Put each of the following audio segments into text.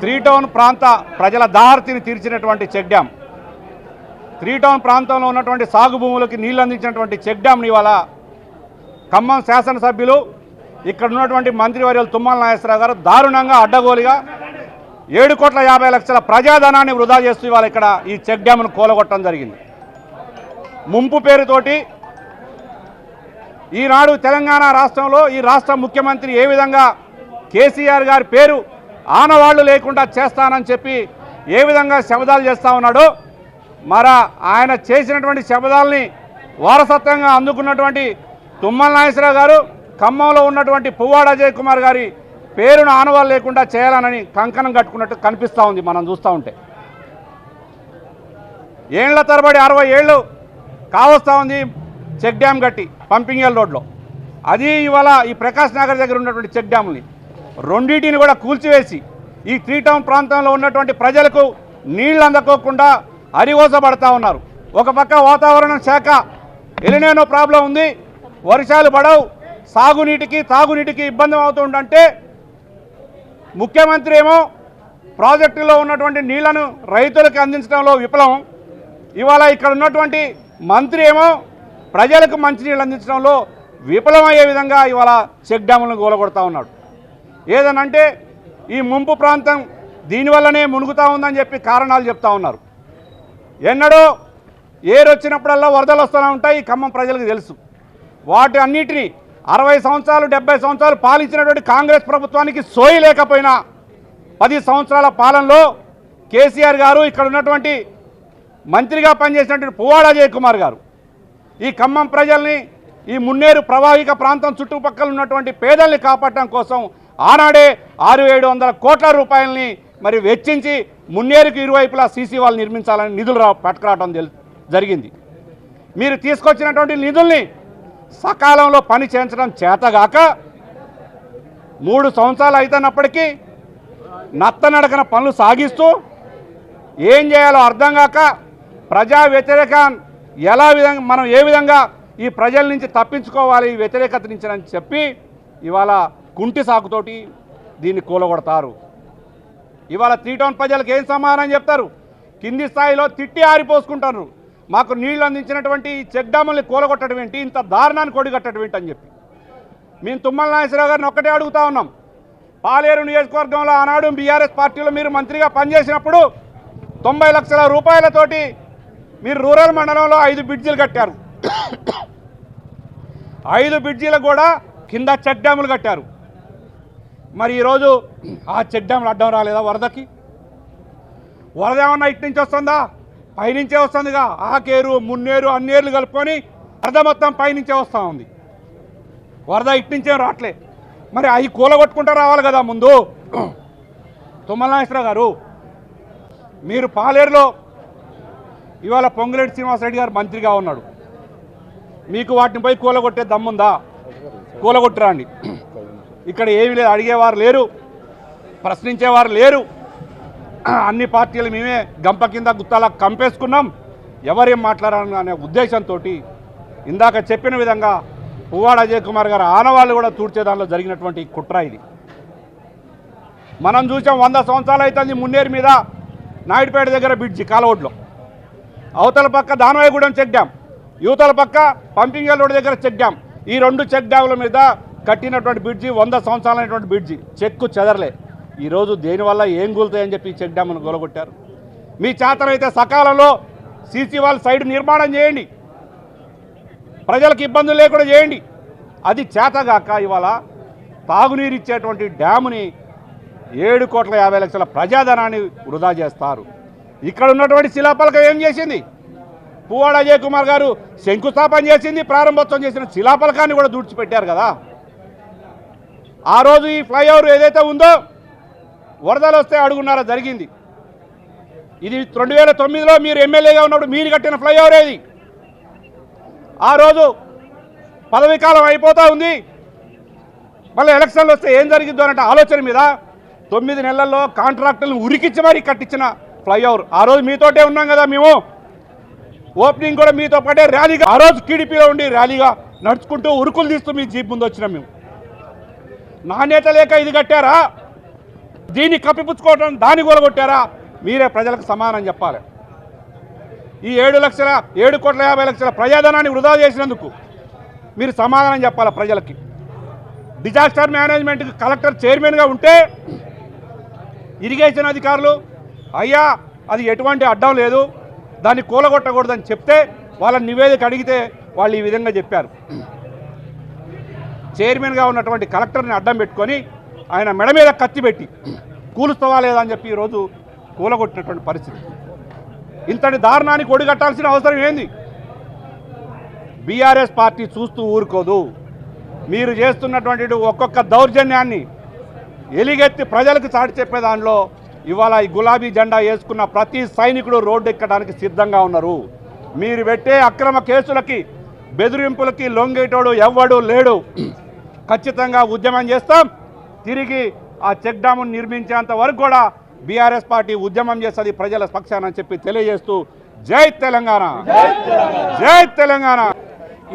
Three town ప్రాంత ప్రజల దాహర్తిని తీర్చినటువంటి check dam, three town ప్రాంతంలో ఉన్నటువంటి సాగు భూములకి నీళ్లు అందించినటువంటి చెక్ డ్యామ్ని ఇవాళ ఖమ్మం శాసనసభ్యులు ఇక్కడ ఉన్నటువంటి మంత్రివర్యులు తుమ్మల నాగేశ్వరరావు గారు దారుణంగా అడ్డగోలుగా 7,50,00,000 ప్రజాధనాన్ని వృధా చేస్తూ ఇవాళ ఇక్కడ ఈ చెక్ డ్యామ్ను కూలగొట్టడం జరిగింది. ముంపు పేరుతోటి ఈనాడు తెలంగాణ రాష్ట్రంలో ఈ రాష్ట్ర ముఖ్యమంత్రి ఏ విధంగా కేసీఆర్ గారి పేరు ఆనవాళ్లు లేకుండా చేస్తానని చెప్పి ఏ విధంగా శపథాలు చేస్తూ ఉన్నాడో, మరి ఆయన చేసినటువంటి శపథాలని వారసత్వంగా అందుకున్నటువంటి తుమ్మల నాగేశ్వరరావు గారు ఖమ్మంలో ఉన్నటువంటి పువ్వాడ అజయ్ కుమార్ గారి పేరును ఆనవాళ్ళు లేకుండా చేయాలనని కంకణం కట్టుకున్నట్టు కనిపిస్తూ ఉంది. మనం చూస్తూ ఉంటే ఏళ్ల తరబడి 60 ఏళ్ళు కావస్తూ ఉంది చెక్ డ్యామ్ కట్టి పంపింగల్ రోడ్లో. అది ఇవాళ ఈ ప్రకాష్ నగర్ దగ్గర ఉన్నటువంటి చెక్ డ్యామ్ని రెండింటిని కూడా కూల్చివేసి ఈ త్రీ టౌన్ ప్రాంతంలో ఉన్నటువంటి ప్రజలకు నీళ్లు అందకోకుండా అరిగోసబడతా ఉన్నారు. ఒక పక్క వాతావరణ శాఖ ఎలినో ప్రాబ్లం ఉంది, వర్షాలు పడవు, సాగునీటికి తాగునీటికి ఇబ్బంది అవుతుందంటే ముఖ్యమంత్రి ఏమో ప్రాజెక్టులో ఉన్నటువంటి నీళ్లను రైతులకు అందించడంలో విఫలం. ఇవాళ ఇక్కడ ఉన్నటువంటి మంత్రి ఏమో ప్రజలకు మంచినీళ్ళు అందించడంలో విఫలమయ్యే విధంగా ఇవాళ చెక్ డ్యాములను కూలగొడతా ఉన్నాడు. ఏదనంటే ఈ ముంపు ప్రాంతం దీనివల్లనే మునుగుతూ ఉందని చెప్పి కారణాలు చెప్తా ఉన్నారు. ఎన్నడో ఏరు వచ్చినప్పుడల్లా వరదలు వస్తూనే ఉంటాయి, ఖమ్మం ప్రజలకు తెలుసు. వాటి అన్నిటినీ 60 సంవత్సరాలు 70 సంవత్సరాలు పాలించినటువంటి కాంగ్రెస్ ప్రభుత్వానికి సోయి లేకపోయినా 10 సంవత్సరాల పాలనలో కేసీఆర్ గారు ఇక్కడ ఉన్నటువంటి మంత్రిగా పనిచేసినటువంటి పువ్వాడ అజయ్ కుమార్ గారు ఈ ఖమ్మం ప్రజల్ని ఈ మున్నేరు ప్రవాహిక ప్రాంతం చుట్టుపక్కల ఉన్నటువంటి పేదల్ని కాపాడటం కోసం ఆనాడే 600-700 కోట్ల రూపాయలని మరి వెచ్చించి మున్నేరుకు ఇరువైపులా సీసీ వాళ్ళు నిర్మించాలని నిధులు పట్టుకురావడం జరిగింది. మీరు తీసుకొచ్చినటువంటి నిధుల్ని సకాలంలో పని చేయించడం చేతగాక 3 సంవత్సరాలు అవుతున్నప్పటికీ నత్తనడకన పనులు సాగిస్తూ ఏం చేయాలో అర్థం కాక ప్రజా వ్యతిరేకం మనం ఏ విధంగా ఈ ప్రజల నుంచి తప్పించుకోవాలి ఈ వ్యతిరేకత నుంచి అని చెప్పి ఇవాళ కుంటి సాకుతోటి దీన్ని కూలగొడతారు. ఇవాళ త్రీ టౌన్ ప్రజలకు ఏం సమాధానం చెప్తారు? కింది స్థాయిలో తిట్టి ఆరిపోసుకుంటారు. మాకు నీళ్లు అందించినటువంటి ఈ చెక్ డ్యాముల్ని కూలగొట్టడం ఏంటి, ఇంత దారుణాన్ని కొడిగట్టడం ఏంటి అని చెప్పి మేము తుమ్మల నాగేశ్వరరావు గారిని ఒక్కటే అడుగుతా ఉన్నాం. పాలేరు నియోజకవర్గంలో ఆనాడు బీఆర్ఎస్ పార్టీలో మీరు మంత్రిగా పనిచేసినప్పుడు 90 లక్షల రూపాయలతోటి మీరు రూరల్ మండలంలో 5 బ్రిడ్జిలు కట్టారు. 5 బ్రిడ్జిలకు కూడా కింద చెక్ డ్యాములు కట్టారు. మరి ఈరోజు ఆ చెక్ డ్యాములు అడ్డం రాలేదా? వరదకి వరద ఏమన్నా ఇటు నుంచి వస్తుందా? పైనుంచే వస్తుందిగా. ఆకేరు మున్నేరు అన్నేర్లు కలుపుకొని వరద మొత్తం పైనుంచే వస్తూ ఉంది. వరద ఇటు నుంచే రావట్లే. మరి అవి కూలగొట్టుకుంటూ రావాలి కదా ముందు. తుమ్మల నాగేశ్వరరావు గారు మీరు పాలేరులో ఇవాళ పొంగులేటి శ్రీనివాసరెడ్డి గారు మంత్రిగా ఉన్నాడు. మీకు వాటిని పోయి కూలగొట్టే దమ్ముందా? కూలగొట్టురండి. ఇక్కడ ఏమీ లేదు, అడిగేవారు లేరు, ప్రశ్నించేవారు లేరు. అన్ని పార్టీలు మేమే గంప కింద గుత్తాలా కంపేసుకున్నాం, ఎవరేం మాట్లాడాలని అనే ఉద్దేశంతో ఇందాక చెప్పిన విధంగా పువ్వాడ అజయ్ కుమార్ గారు ఆనవాళ్ళు కూడా తూర్చే దానిలో జరిగినటువంటి కుట్ర ఇది. మనం చూసాం 100 సంవత్సరాలు అవుతుంది మున్నేరు మీద నాయుడుపేట దగ్గర బ్రిడ్జి కాలవడ్లో, అవతల పక్క దానవాయగూడెం చెక్ డ్యామ్, యువతల పక్క పంపింగల్ రోడ్ దగ్గర చెక్ డ్యామ్. ఈ 2 చెక్ డ్యాముల మీద కట్టినటువంటి బ్రిడ్జి 100 సంవత్సరాలైనటువంటి బ్రిడ్జి చెక్కు చెదరలే. ఈరోజు దేనివల్ల ఏం కూలుతాయని చెప్పి చెక్ డ్యామ్ను గొలగొట్టారు. మీ చేతనైతే సకాలంలో సీసీ వాళ్ళ సైడ్ నిర్మాణం చేయండి, ప్రజలకు ఇబ్బందులు లేకుండా చేయండి. అది చేతగాక ఇవాళ తాగునీరు ఇచ్చేటువంటి డ్యాముని 7,50,00,000 ప్రజాధనాన్ని వృధా చేస్తారు. ఇక్కడ ఉన్నటువంటి శిలాపలకం ఏం చేసింది? పువ్వాడ అజయ్ కుమార్ గారు శంకుస్థాపన చేసింది, ప్రారంభోత్సవం చేసిన శిలాపలకాన్ని కూడా దూడ్చిపెట్టారు కదా. ఆ రోజు ఈ ఫ్లైఓవర్ ఏదైతే ఉందో వరదలు వస్తే అడుగున్నారా జరిగింది. ఇది 2009లో మీరు ఎమ్మెల్యేగా ఉన్నప్పుడు మీరు కట్టిన ఫ్లైఓవర్ ఏది? ఆ రోజు పదవీకాలం అయిపోతూ ఉంది, మళ్ళీ ఎలక్షన్లు వస్తే ఏం జరిగిద్దో అన్నట్టు ఆలోచన మీద 9 నెలల్లో కాంట్రాక్టులను ఉరికిచ్చి మరీ కట్టించిన ఫ్లైఓవర్. ఆ రోజు మీతోటే ఉన్నాం కదా మేము, ఓపెనింగ్ కూడా మీతో పాటే ర్యాలీగా ఆ రోజు టీడీపీలో ఉండి ర్యాలీగా నడుచుకుంటూ ఉరుకులు తీస్తూ మీ జీప్ ముందు వచ్చినాం మేము. నాణ్యత లేక ఇది కట్టారా? దీన్ని కప్పిపుచ్చుకోవడం దాన్ని కూలగొట్టారా? మీరే ప్రజలకు సమాధానం చెప్పాలి. ఈ 7,50,00,000 ప్రజాధనాన్ని వృధా చేసినందుకు మీరు సమాధానం చెప్పాలి ప్రజలకి. డిజాస్టర్ మేనేజ్మెంట్కి కలెక్టర్ చైర్మన్గా ఉంటే ఇరిగేషన్ అధికారులు అయ్యా అది ఎటువంటి అడ్డం లేదు, దాన్ని కూలగొట్టకూడదని చెప్తే వాళ్ళ నివేదిక అడిగితే వాళ్ళు ఈ విధంగా చెప్పారు. చైర్మన్గా ఉన్నటువంటి కలెక్టర్ని అడ్డం పెట్టుకొని ఆయన మెడ మీద కత్తి పెట్టి కూలుస్తావా లేదా అని చెప్పి ఈరోజు కూలగొట్టినటువంటి పరిస్థితి. ఇంతటి దారుణానికి ఒడిగట్టాల్సిన అవసరం ఏంది? బీఆర్ఎస్ పార్టీ చూస్తూ ఊరుకోదు. మీరు చేస్తున్నటువంటి ఒక్కొక్క దౌర్జన్యాన్ని ఎలిగెత్తి ప్రజలకు చాటి చెప్పే దానిలో ఇవాళ ఈ గులాబీ జెండా వేసుకున్న ప్రతి సైనికుడు రోడ్డు ఎక్కడానికి సిద్ధంగా ఉన్నారు. మీరు పెట్టే అక్రమ కేసులకి బెదిరింపులకి లొంగేటోడు ఎవ్వడు లేడు. ఖచ్చితంగా ఉద్యమం చేస్తాం. తిరిగి ఆ చెక్ డ్యామును నిర్మించేంత వరకు కూడా బీఆర్ఎస్ పార్టీ ఉద్యమం చేస్తుంది ప్రజల పక్షాన చెప్పి తెలియజేస్తూ జై తెలంగాణ, జై తెలంగాణ.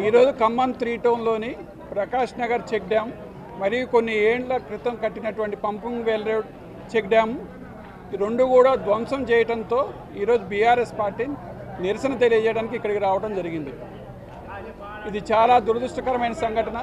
ఈరోజు ఖమ్మం 3 టౌన్లోని ప్రకాష్ నగర్ చెక్ డ్యామ్ మరియు కొన్ని ఏళ్ల క్రితం కట్టినటువంటి pumping well road check dam ఈ రెండు కూడా ధ్వంసం చేయడంతో ఈరోజు బీఆర్ఎస్ పార్టీ నిరసన తెలియజేయడానికి ఇక్కడికి రావడం జరిగింది. ఇది చాలా దురదృష్టకరమైన సంఘటన.